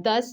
10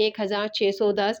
1610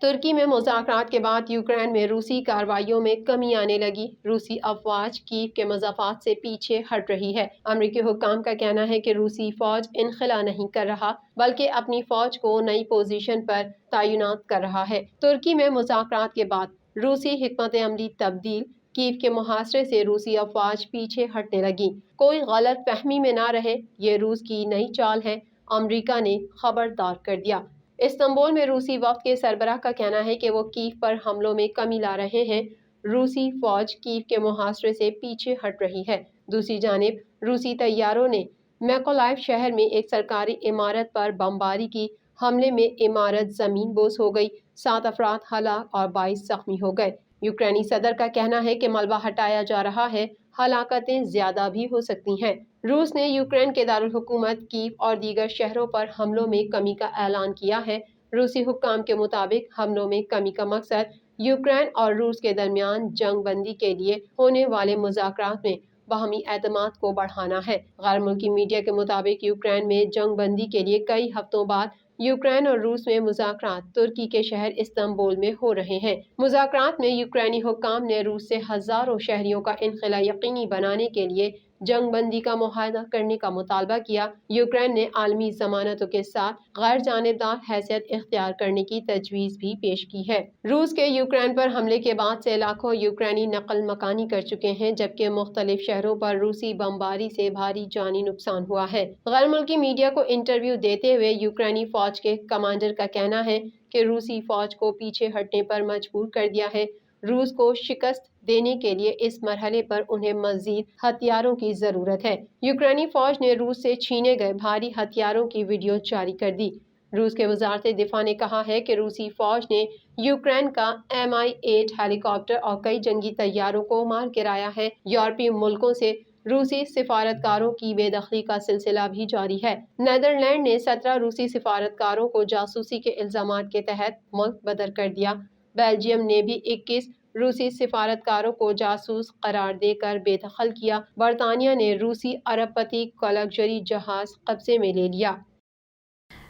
ترکی میں مذاکرات کے بعد یوکرین میں روسی کارروائیوں میں کمی آنے لگی۔ روسی افواج کیف کے مضافات سے پیچھے ہٹ رہی ہے۔ امریکی حکام کا کہنا ہے کہ روسی فوج انخلا نہیں کر رہا بلکہ اپنی فوج کو نئی پوزیشن پر تعینات کر رہا ہے۔ ترکی میں مذاکرات کے بعد روسی حکمت عملی تبدیل، کیف کے محاصرے سے روسی افواج پیچھے ہٹنے لگی۔ کوئی غلط فہمی میں نہ رہے، یہ روس کی نئی چال ہے، امریکہ نے خبردار کر دیا۔ استنبول میں روسی وفد کے سربراہ کا کہنا ہے کہ وہ کیف پر حملوں میں کمی لا رہے ہیں۔ روسی فوج کیف کے محاصرے سے پیچھے ہٹ رہی ہے۔ دوسری جانب روسی طیاروں نے میکولائیو شہر میں ایک سرکاری عمارت پر بمباری کی۔ حملے میں عمارت زمین بوس ہو گئی، 7 افراد ہلاک اور 22 زخمی ہو گئے۔ یوکرینی صدر کا کہنا ہے کہ ملبہ ہٹایا جا رہا ہے، ہلاکتیں زیادہ بھی ہو سکتی ہیں۔ روس نے یوکرین کے دارالحکومت کیف اور دیگر شہروں پر حملوں میں کمی کا اعلان کیا ہے۔ روسی حکام کے مطابق حملوں میں کمی کا مقصد یوکرین اور روس کے درمیان جنگ بندی کے لیے ہونے والے مذاکرات میں باہمی اعتماد کو بڑھانا ہے۔ غیر ملکی میڈیا کے مطابق یوکرین میں جنگ بندی کے لیے کئی ہفتوں بعد یوکرین اور روس میں مذاکرات ترکی کے شہر استنبول میں ہو رہے ہیں۔ مذاکرات میں یوکرینی حکام نے روس سے ہزاروں شہریوں کا انخلا یقینی بنانے کے لیے جنگ بندی کا معاہدہ کرنے کا مطالبہ کیا۔ یوکرین نے عالمی ضمانتوں کے ساتھ غیر جانبدار حیثیت اختیار کرنے کی تجویز بھی پیش کی ہے۔ روس کے یوکرین پر حملے کے بعد سے لاکھوں یوکرینی نقل مکانی کر چکے ہیں، جبکہ مختلف شہروں پر روسی بمباری سے بھاری جانی نقصان ہوا ہے۔ غیر ملکی میڈیا کو انٹرویو دیتے ہوئے یوکرینی فوج کے کمانڈر کا کہنا ہے کہ روسی فوج کو پیچھے ہٹنے پر مجبور کر دیا ہے۔ روس کو شکست دینے کے لیے اس مرحلے پر انہیں مزید ہتھیاروں کی ضرورت ہے۔ یوکرینی فوج نے روس سے چھینے گئے بھاری ہتھیاروں کی ویڈیو جاری کر دی۔ روس کے وزارت دفاع نے کہا ہے کہ روسی فوج نے یوکرین کا Mi-8 ہیلی کاپٹر اور کئی جنگی طیاروں کو مار گرایا ہے۔ یورپی ملکوں سے روسی سفارتکاروں کی بے دخلی کا سلسلہ بھی جاری ہے۔ نیدرلینڈ نے 17 روسی سفارتکاروں کو جاسوسی کے الزامات کے تحت ملک بدر کر دیا۔ بیلجیم نے بھی 21 روسی سفارتکاروں کو جاسوس قرار دے کر بے دخل کیا۔ برطانیہ نے روسی ارب پتی کا لگژری جہاز قبضے میں لے لیا۔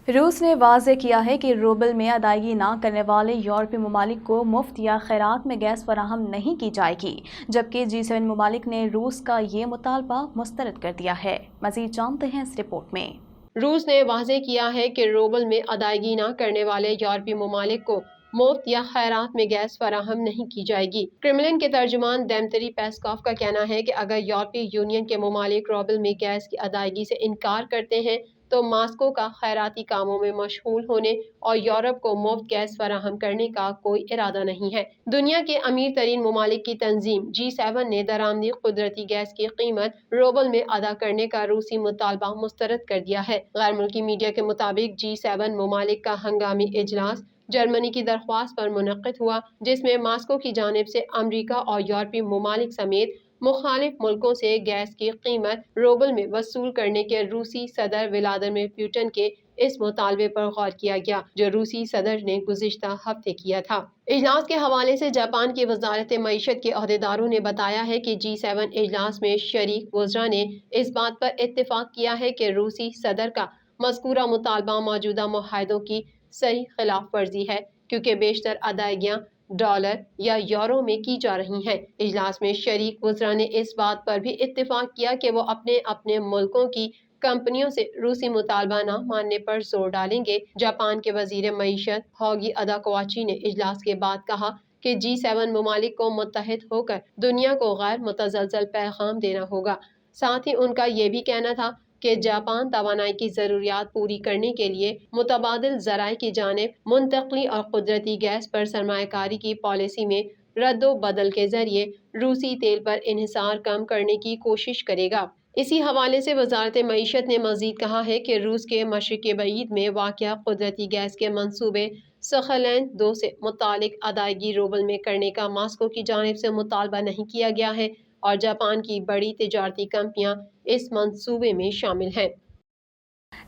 روس نے واضح کیا ہے کہ روبل میں ادائیگی نہ کرنے والے یورپی ممالک کو مفت یا خیرات میں گیس فراہم نہیں کی جائے گی، جبکہ G7 ممالک نے روس کا یہ مطالبہ مسترد کر دیا ہے۔ مزید جانتے ہیں اس رپورٹ میں۔ روس نے واضح کیا ہے کہ روبل میں ادائیگی نہ کرنے والے یورپی ممالک کو مفت یا خیرات میں گیس فراہم نہیں کی جائے گی۔ کرملن کے ترجمان دیمتری پیسکوف کا کہنا ہے کہ اگر یورپی یونین کے ممالک روبل میں گیس کی ادائیگی سے انکار کرتے ہیں تو ماسکو کا خیراتی کاموں میں مشغول ہونے اور یورپ کو مفت گیس فراہم کرنے کا کوئی ارادہ نہیں ہے۔ دنیا کے امیر ترین ممالک کی تنظیم G7 نے درآمدی قدرتی گیس کی قیمت روبل میں ادا کرنے کا روسی مطالبہ مسترد کر دیا ہے۔ غیر ملکی میڈیا کے مطابق G7 ممالک کا ہنگامی اجلاس جرمنی کی درخواست پر منعقد ہوا، جس میں ماسکو کی جانب سے امریکہ اور یورپی ممالک سمیت مخالف ملکوں سے گیس کی قیمت روبل میں وصول کرنے کے روسی صدر ولادیمیر پوٹن کے اس مطالبے پر غور کیا گیا، جو روسی صدر نے گزشتہ ہفتے کیا تھا۔ اجلاس کے حوالے سے جاپان کی وزارت معیشت کے عہدیداروں نے بتایا ہے کہ G7 اجلاس میں شریک وزراء نے اس بات پر اتفاق کیا ہے کہ روسی صدر کا مذکورہ مطالبہ موجودہ معاہدوں کی صریح خلاف ورزی ہے، کیونکہ بیشتر ادائیگیاں ڈالر یا یورو میں کی جا رہی ہیں۔ اجلاس میں شریک وزراء نے اس بات پر بھی اتفاق کیا کہ وہ اپنے اپنے ملکوں کی کمپنیوں سے روسی مطالبہ نہ ماننے پر زور ڈالیں گے۔ جاپان کے وزیر معیشت ہوگی ادا کوائچی نے اجلاس کے بعد کہا کہ G7 ممالک کو متحد ہو کر دنیا کو غیر متزلزل پیغام دینا ہوگا۔ ساتھ ہی ان کا یہ بھی کہنا تھا کہ جاپان توانائی کی ضروریات پوری کرنے کے لیے متبادل ذرائع کی جانب منتقلی اور قدرتی گیس پر سرمایہ کاری کی پالیسی میں رد و بدل کے ذریعے روسی تیل پر انحصار کم کرنے کی کوشش کرے گا۔ اسی حوالے سے وزارت معیشت نے مزید کہا ہے کہ روس کے مشرق بعید میں واقع قدرتی گیس کے منصوبے سخالین 2 سے متعلق ادائیگی روبل میں کرنے کا ماسکو کی جانب سے مطالبہ نہیں کیا گیا ہے، اور جاپان کی بڑی تجارتی کمپنیاں اس منصوبے میں شامل ہیں۔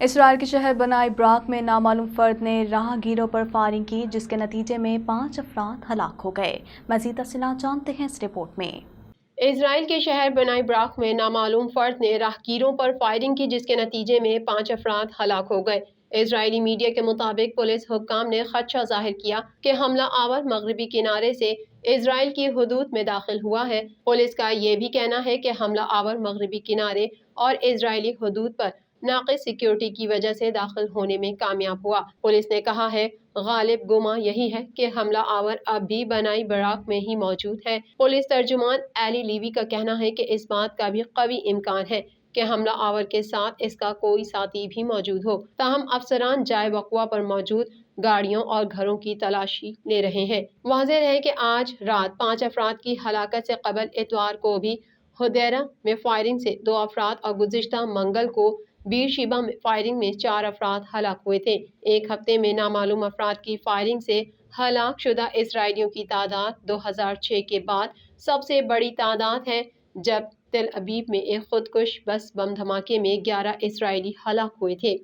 اسرائیل کے شہر بنائی براق میں نامعلوم فرد نے راہ گیروں پر فائرنگ کی، جس کے نتیجے میں 5 افراد ہلاک ہو گئے۔ مزید تفصیلات جانتے ہیں اس رپورٹ میں۔ اسرائیل کے شہر بنائی براق میں نامعلوم فرد نے راہگیروں پر فائرنگ کی، جس کے نتیجے میں 5 افراد ہلاک ہو گئے۔ اسرائیلی میڈیا کے مطابق پولیس حکام نے خدشہ ظاہر کیا کہ حملہ آور مغربی کنارے سے اسرائیل کی حدود میں داخل ہوا ہے۔ پولیس کا یہ بھی کہنا ہے کہ حملہ آور مغربی کنارے اور اسرائیلی حدود پر ناقص سیکیورٹی کی وجہ سے داخل ہونے میں کامیاب ہوا۔ پولیس نے کہا ہے غالب گمان یہی ہے کہ حملہ آور اب بھی بنائی براق میں ہی موجود ہے۔ پولیس ترجمان ایلی لیوی کا کہنا ہے کہ اس بات کا بھی قوی امکان ہے کہ حملہ آور کے ساتھ اس کا کوئی ساتھی بھی موجود ہو، تاہم افسران جائے وقوع پر موجود گاڑیوں اور گھروں کی تلاشی لے رہے ہیں۔ واضح ہے کہ آج رات 5 افراد کی ہلاکت سے قبل اتوار کو بھی حدیرہ میں فائرنگ سے 2 افراد اور گزشتہ منگل کو بیر شیبہ میں فائرنگ میں 4 افراد ہلاک ہوئے تھے۔ ایک ہفتے میں نامعلوم افراد کی فائرنگ سے ہلاک شدہ اسرائیلیوں کی تعداد 2006 کے بعد سب سے بڑی تعداد ہے، جب تل ابیب میں ایک خودکش بس بم دھماکے میں 11 اسرائیلی ہلاک ہوئے تھے۔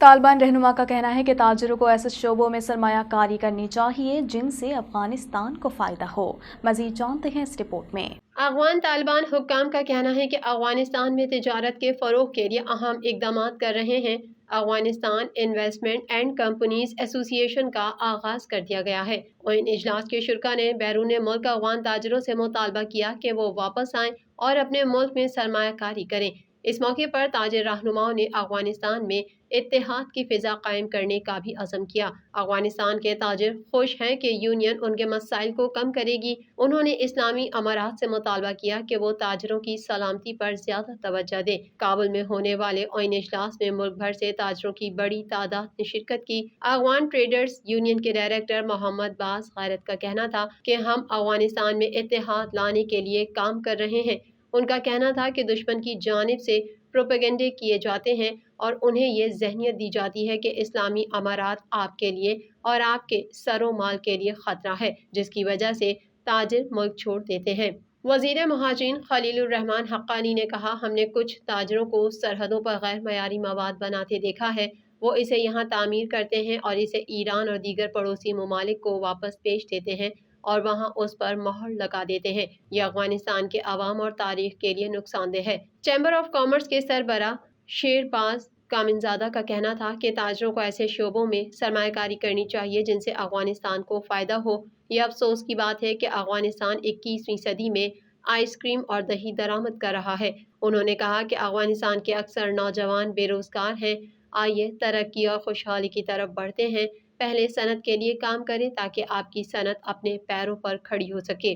طالبان رہنما کا کہنا ہے کہ تاجروں کو ایسے شعبوں میں سرمایہ کاری کرنی چاہیے جن سے افغانستان کو فائدہ ہو۔ مزید جانتے ہیں اس رپورٹ میں۔ افغان طالبان حکام کا کہنا ہے کہ افغانستان میں تجارت کے فروغ کے لیے اہم اقدامات کر رہے ہیں۔ افغانستان انویسٹمنٹ اینڈ کمپنیز ایسوسی ایشن کا آغاز کر دیا گیا ہے۔ ان اجلاس کے شرکاء نے بیرون ملک افغان تاجروں سے مطالبہ کیا کہ وہ واپس آئیں اور اپنے ملک میں سرمایہ کاری کریں۔ اس موقع پر تاجر رہنماؤں نے افغانستان میں اتحاد کی فضا قائم کرنے کا بھی عزم کیا۔ افغانستان کے تاجر خوش ہیں کہ یونین ان کے مسائل کو کم کرے گی۔ انہوں نے اسلامی امارات سے مطالبہ کیا کہ وہ تاجروں کی سلامتی پر زیادہ توجہ دیں۔ کابل میں ہونے والے اوئن اجلاس میں ملک بھر سے تاجروں کی بڑی تعداد نے شرکت کی۔ افغان ٹریڈرز یونین کے ڈائریکٹر محمد باز غیرت کا کہنا تھا کہ ہم افغانستان میں اتحاد لانے کے لیے کام کر رہے ہیں۔ ان کا کہنا تھا کہ دشمن کی جانب سے پروپیگنڈے کیے جاتے ہیں اور انہیں یہ ذہنیت دی جاتی ہے کہ اسلامی امارات آپ کے لیے اور آپ کے سر و مال کے لیے خطرہ ہے، جس کی وجہ سے تاجر ملک چھوڑ دیتے ہیں۔ وزیر مہاجرین خلیل الرحمان حقانی نے کہا، ہم نے کچھ تاجروں کو سرحدوں پر غیر معیاری مواد بناتے دیکھا ہے۔ وہ اسے یہاں تعمیر کرتے ہیں اور اسے ایران اور دیگر پڑوسی ممالک کو واپس بیچ دیتے ہیں اور وہاں اس پر مہر لگا دیتے ہیں۔ یہ افغانستان کے عوام اور تاریخ کے لیے نقصان دہ ہے۔ چیمبر آف کامرس کے سربراہ شیرباز کامنزادہ کا کہنا تھا کہ تاجروں کو ایسے شعبوں میں سرمایہ کاری کرنی چاہیے جن سے افغانستان کو فائدہ ہو۔ یہ افسوس کی بات ہے کہ افغانستان 21ویں صدی میں آئس کریم اور دہی درآمد کر رہا ہے۔ انہوں نے کہا کہ افغانستان کے اکثر نوجوان بے روزگار ہیں۔ آئیے ترقی اور خوشحالی کی طرف بڑھتے ہیں۔ پہلے صنعت کے لیے کام کریں تاکہ آپ کی صنعت اپنے پیروں پر کھڑی ہو سکے۔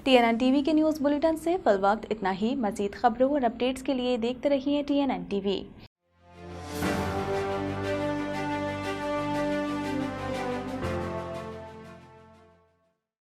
TNN ٹی وی کے نیوز بلیٹن سے فی الوقت اتنا ہی۔ مزید خبروں اور اپڈیٹس کے لیے دیکھتے رہیے TNN ٹی وی۔